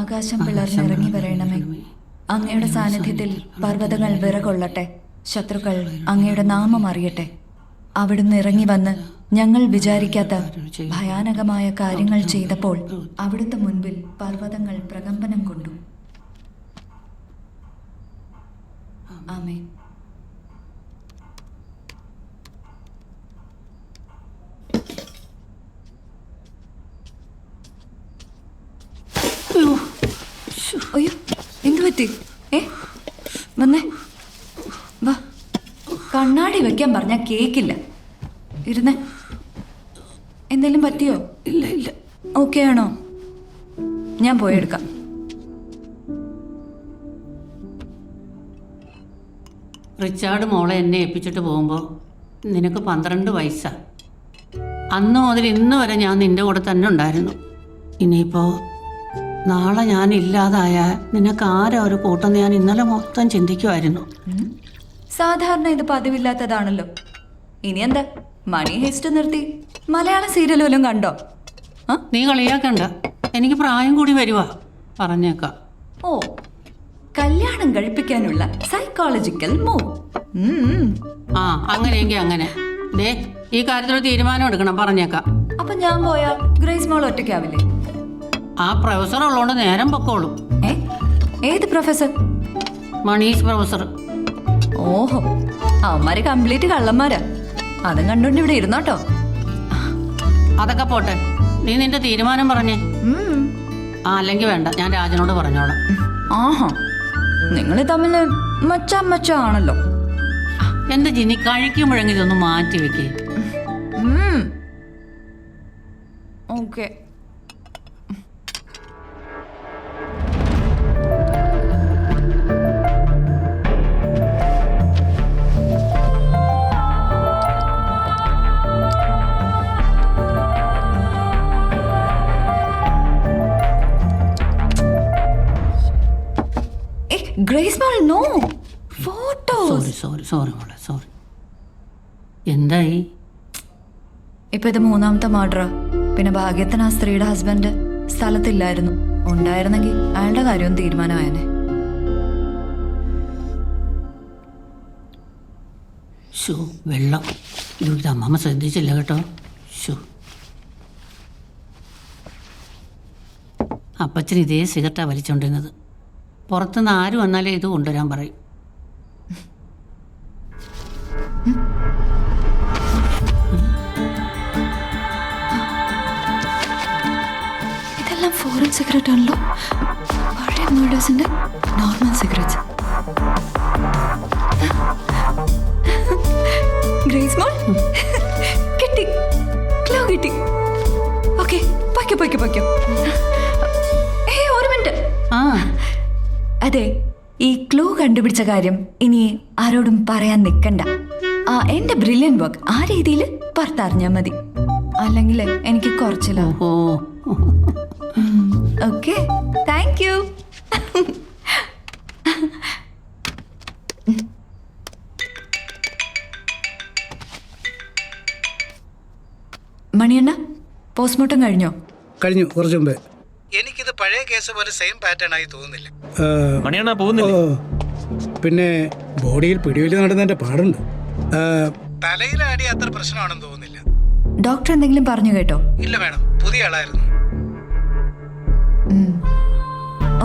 ആകാശം പിളർന്നിറങ്ങി വരണമേ. അങ്ങയുടെ സാന്നിധ്യത്തിൽ പർവ്വതങ്ങൾ വിറകൊള്ളട്ടെ. ശത്രുക്കൾ അങ്ങയുടെ നാമം അറിയട്ടെ. അവിടുന്ന് ഇറങ്ങി വന്ന് ഞങ്ങൾ വിചാരിക്കാത്ത ഭയാനകമായ കാര്യങ്ങൾ ചെയ്തപ്പോൾ അവിടുത്തെ മുൻപിൽ പർവ്വതങ്ങൾ പ്രകമ്പനം കൊണ്ടു. ആമേൻ. അയ്യോ, എന്തു പറ്റി? വന്നേ, വാ. കണ്ണാടി വെക്കാൻ പറഞ്ഞാൽ കേക്കില്ല. ഇരുന്നേ. എന്തെങ്കിലും പറ്റിയോ? ഇല്ല ഇല്ല. ഓക്കെ ആണോ? ഞാൻ പോയെടുക്കാം. റിച്ചാർഡ് മോളെ എന്നെ ഏൽപ്പിച്ചിട്ട് പോകുമ്പോൾ നിനക്ക് 12 വയസ്സാണ്. അന്ന് മുതൽ ഇന്ന് വരെ ഞാൻ നിൻ്റെ കൂടെ തന്നെ ഉണ്ടായിരുന്നു. ഇനിയിപ്പോൾ നാളെ ഞാൻ ഇല്ലാതായാൽ നിനക്ക് ആരാ ഒരു കൂട്ടം ഞാൻ ഇന്നലെ മൊത്തം ചിന്തിക്കുമായിരുന്നു. സാധാരണ ഇത് പതിവില്ലാത്തതാണല്ലോ. ഇനി എന്താ, മണി ഹെസ്റ്റ് നിർത്തി മലയാള സീരിയൽ വല്ലതും കണ്ടോ? നീ കളിയാക്കണ്ട, എനിക്ക് പ്രായം കൂടി വരുവാ, പറഞ്ഞേക്കാം. ഓ, കല്യാണം കഴിപ്പിക്കാനുള്ള സൈക്കോളജിക്കൽ മൂവ്. ആ, അങ്ങനെയെങ്കിൽ അങ്ങനെ. ദേ, ഈ കാര്യത്തിൽ തീരുമാനം എടുക്കണം, പറഞ്ഞേക്കാം. അപ്പൊ ഞാൻ പോയാ ഗ്രേസ് മോൾ ഒറ്റയ്ക്കാവില്ലേ? ആ പ്രൊഫസർ ഉള്ളതുകൊണ്ട് നേരം പൊക്കോളും. ഏത് പ്രൊഫസർ? മണീഷ് പ്രൊഫസർ. ഓഹോ, അവന്മാര് കംപ്ലീറ്റ് കള്ളന്മാരാ. അതും കണ്ടോണ്ട് ഇവിടെ ഇരുന്നോട്ടോ. അതൊക്കെ പോട്ടെ, നീ നിന്റെ തീരുമാനം പറഞ്ഞേ. അല്ലെങ്കിൽ വേണ്ട, ഞാൻ രാജനോട് പറഞ്ഞോളാം. ആഹാ, നിങ്ങൾ തമ്മിൽ മച്ചാ ആണല്ലോ. എന്റെ ജിനി, കഴിക്കുമ്പോഴെങ്കിലും ഇതൊന്ന് മാറ്റി വെക്കേ. ഓക്കെ. ഗ്രേസ് മോൾ, നോ ഫോട്ടോ. സോറി മോളെ, സോറി. എന്തായി? ഇപ്പൊ ഇത് 3ാമത്തെ മർഡറാ. പിന്നെ ഭാഗ്യത്തിന് ആ സ്ത്രീയുടെ ഹസ്ബൻഡ് സ്ഥലത്തില്ലായിരുന്നു. ഉണ്ടായിരുന്നെങ്കിൽ അയാളുടെ കാര്യവും തീരുമാനമായനെ. വെള്ളം ഇത് അമ്മമ്മ ശ്രദ്ധിച്ചില്ല കേട്ടോ. അപ്പച്ചൻ ഇതേ സിഗരറ്റാണ് വലിച്ചോണ്ടിരുന്നത്. പുറത്തുനിന്ന് ആര് വന്നാലേ ഇത് കൊണ്ടുവരാൻ പറയും. ഇതെല്ലാം ഫോറിൻ സിഗരറ്റ് ആണല്ലോ. പഴയ മേഡേഴ്സിന്റെ നോർമൽ സിഗരറ്റ്. ഗ്രേസ് മോൾ, കിട്ടി, ക്ലൂ കിട്ടി. ഓക്കെ, പൊയ്ക്കോ. ഒരു മിനിറ്റ്. അതെ, ഈ ക്ലൂ കണ്ടുപിടിച്ച കാര്യം ഇനി ആരോടും പറയാൻ നിൽക്കണ്ട. എന്റെ ബ്രില്യൻ വർക്ക് ആ രീതിയിൽ പുറത്തറിഞ്ഞാ മതി. അല്ലെങ്കിൽ എനിക്ക് കുറച്ചില്ല. Okay, thank you. മണിയണ്ണ, പോസ്റ്റ്മോർട്ടം കഴിഞ്ഞോ? കഴിഞ്ഞു, കുറച്ചു മുമ്പേ. എനിക്കിത് പഴയ കേസ് പോലെ സെയിം പാറ്റേൺ ആയി തോന്നുന്നില്ല. പിന്നെ ബോഡിയിൽ പിടിവലി നടന്നതിന്റെ പാടുണ്ട്. തലയിലെ അടി അത്ര പ്രശ്നമാണെന്ന് തോന്നുന്നില്ല. ഡോക്ടർ എന്തെങ്കിലും പറഞ്ഞു കേട്ടോ? ഇല്ല മാഡം, പുതിയ ആളായിരുന്നു.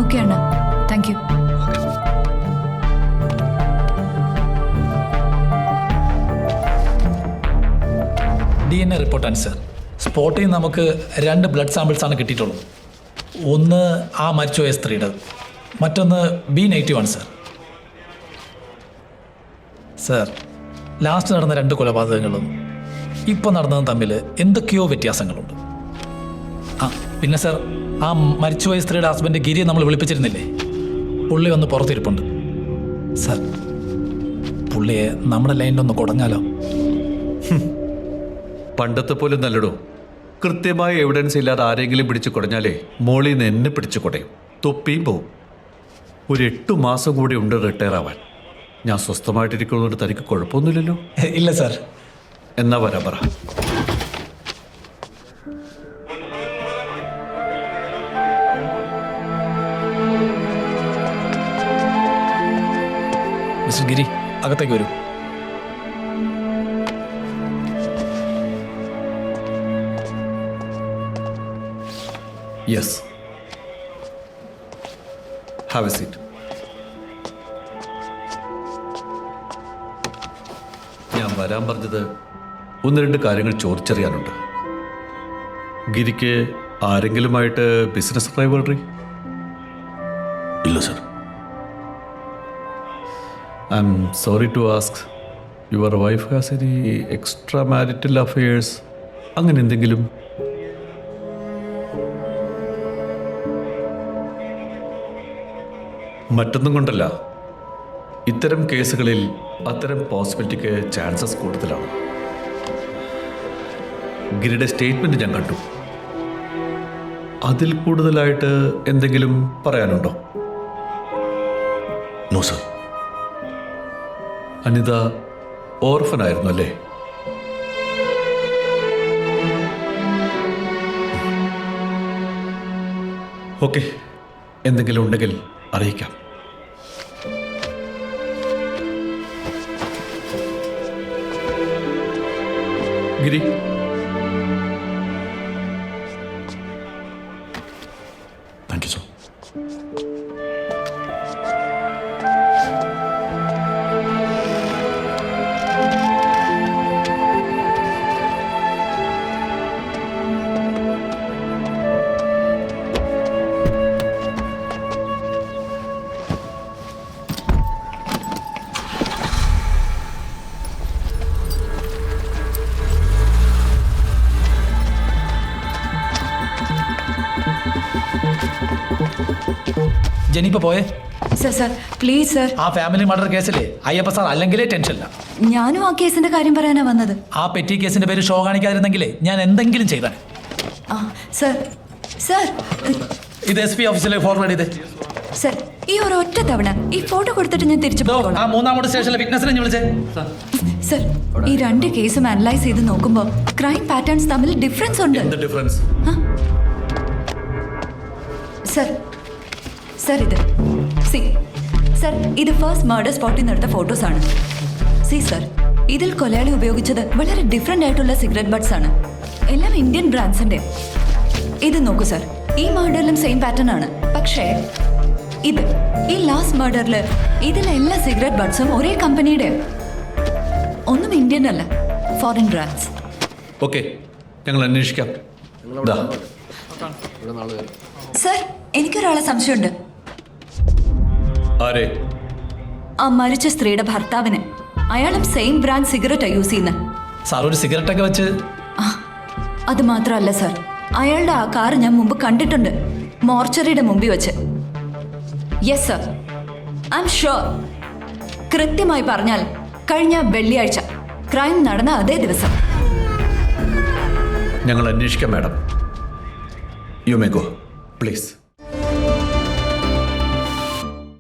ഓക്കെ അണ്ണ, താങ്ക് യു. DNA റിപ്പോർട്ടാണ് സർ. സ്പോട്ടിൽ നിന്ന് നമുക്ക് 2 ബ്ലഡ് സാമ്പിൾസാണ് കിട്ടിയിട്ടുള്ളത്. ഒന്ന് ആ മരിച്ചുപോയ സ്ത്രീയുടെ, മറ്റൊന്ന് B-negative ആണ് സർ. സർ, ലാസ്റ്റ് നടന്ന 2 കൊലപാതകങ്ങളും ഇപ്പോൾ നടന്നതും തമ്മിൽ എന്തൊക്കെയോ വ്യത്യാസങ്ങളുണ്ട്. പിന്നെ സർ, ആ മരിച്ചുപോയ സ്ത്രീയുടെ ഹസ്ബൻഡ് ഗിരിയെ നമ്മൾ വിളിപ്പിച്ചിരുന്നില്ലേ? പുള്ളി വന്ന് പുറത്തിരിപ്പുണ്ട്. സർ, പുള്ളിയെ നമ്മുടെ ലൈനിലൊന്ന് കുടഞ്ഞാലോ? പണ്ടത്തെ പോലും നല്ലടോ. കൃത്യമായ എവിഡൻസ് ഇല്ലാതെ ആരെങ്കിലും പിടിച്ചു കുടഞ്ഞാലേ മോളിൽ നിന്ന് എന്നെ പിടിച്ചു കുടയും, തൊപ്പിയും പോവും. ഒരു 8 മാസം കൂടി ഉണ്ട് റിട്ടയർ ആവാൻ. ഞാൻ സ്വസ്ഥമായിട്ടിരിക്കുന്നതുകൊണ്ട് തനിക്ക് കുഴപ്പമൊന്നുമില്ലല്ലോ? ഇല്ല സാർ. എന്നാ വരാൻ പറ. മിസ്റ്റർ ഗിരി അകത്തേക്ക് വരൂ. Yes, have a seat. ഞാൻ വരാൻ പറഞ്ഞത് ഒന്ന് രണ്ട് കാര്യങ്ങൾ ചോദിച്ചറിയാനുണ്ട്. ഗിരിക്ക് ആരെങ്കിലുമായിട്ട് ബിസിനസ് റൈവൽറി? ഇല്ല sir. I am sorry to ask, your wife has any extra marital affairs, അങ്ങനെ എന്തെങ്കിലും? മറ്റൊന്നും കൊണ്ടല്ല, ഇത്തരം കേസുകളിൽ അത്തരം പോസിബിലിറ്റിക്ക് ചാൻസസ് കൂടുതലാണ്. ഗിരിയുടെ സ്റ്റേറ്റ്മെന്റ് ഞാൻ കണ്ടു. അതിൽ കൂടുതലായിട്ട് എന്തെങ്കിലും പറയാനുണ്ടോ? No sir. അനിത ഓർഫൻ ആയിരുന്നു അല്ലേ? ഓക്കെ, എന്തെങ്കിലും ഉണ്ടെങ്കിൽ അറിയിക്കാം. ഗിരി, താങ്ക് യു സർ. ജെനിപ്പ പോയേ. Sir sir please sir. ആ ഫാമിലി മർഡർ കേസിലെ അയ്യപ്പ സാർ അല്ലെങ്കിലേ ടെൻഷനില്ല. ഞാനും ആ കേസിന്റെ കാര്യം പറയാനാ വന്നത്. ആ പെറ്റി കേസിന്റെ പേര് ഷോ കാണിക്കാതിരുന്നെങ്കിലേ ഞാൻ എന്തെങ്കിലും ചെയ്താൽ. ആ സർ സർ ഇത് SP ഓഫീസിലേക്ക് ഫോർവേഡ് ചെയ്തേ. സർ ഈ ഒരു ഒറ്റ തവണ ഈ ഫോട്ടോ കൊടുത്തിട്ട് ഞാൻ തിരിച്ചു ആ പോകണം. മൂന്നാമത്തെ സ്റ്റേഷനിലെ വിറ്റ്നസിനെ വിളിച്ചേ. സർ ഈ രണ്ട് കേസും അനലൈസ് ചെയ്ത് നോക്കുമ്പോൾ ക്രൈം പാറ്റേൺസ് തമ്മിൽ ഡിഫറൻസ് ഉണ്ട്. എന്ത് ഡിഫറൻസ്? സർ സർ ഇത് സി സർ ഇത് ഫസ്റ്റ് മർഡർ സ്പോട്ടിൽ നിന്ന് എടുത്ത ഫോട്ടോസ് ആണ്. സി സർ ഇതിൽ കൊലയാളി ഉപയോഗിച്ചത് വളരെ ഡിഫറെൻ്റ് ആയിട്ടുള്ള സിഗരറ്റ് ബഡ്സ് ആണ്. എല്ലാം ഇന്ത്യൻ ബ്രാൻഡ്സിന്റെ. ഇത് നോക്കൂ സർ, ഈ മർഡറിലും സെയിം പാറ്റേൺ ആണ്. പക്ഷേ ഇത് ഈ ലാസ്റ്റ് മർഡറിൽ ഇതിലെല്ലാ സിഗരറ്റ് ബഡ്സും ഒരേ കമ്പനിയുടെ. ഒന്നും ഇന്ത്യൻ അല്ല, ഫോറിൻ ബ്രാൻഡ്സ്. ഓക്കെ, ഞങ്ങൾ അന്വേഷിക്കാം. ദാ, സർ എനിക്കൊരാളെ സംശയമുണ്ട്. ആരെ? ആ മരിച്ച സ്ത്രീയുടെ ഭർത്താവിന്. അയാളും സെയിം ബ്രാൻഡ് സിഗരറ്റാണ് യൂസ് ചെയ്യുന്നത്. സാർ ഒരു സിഗരറ്റ് ഒക്കെ വെച്ച്. അത് മാത്രമല്ല സർ, അയാളുടെ ആ കാർ ഞാൻ മുമ്പ് കണ്ടിട്ടുണ്ട്, മോർച്ചറിയുടെ മുമ്പിൽ വെച്ച്. Yes sir, I am sure. കൃത്യമായി പറഞ്ഞാൽ കഴിഞ്ഞ വെള്ളിയാഴ്ച ക്രൈം നടന്ന അതേ ദിവസം. ഞങ്ങൾ അന്വേഷിക്കാം madam. You may go please.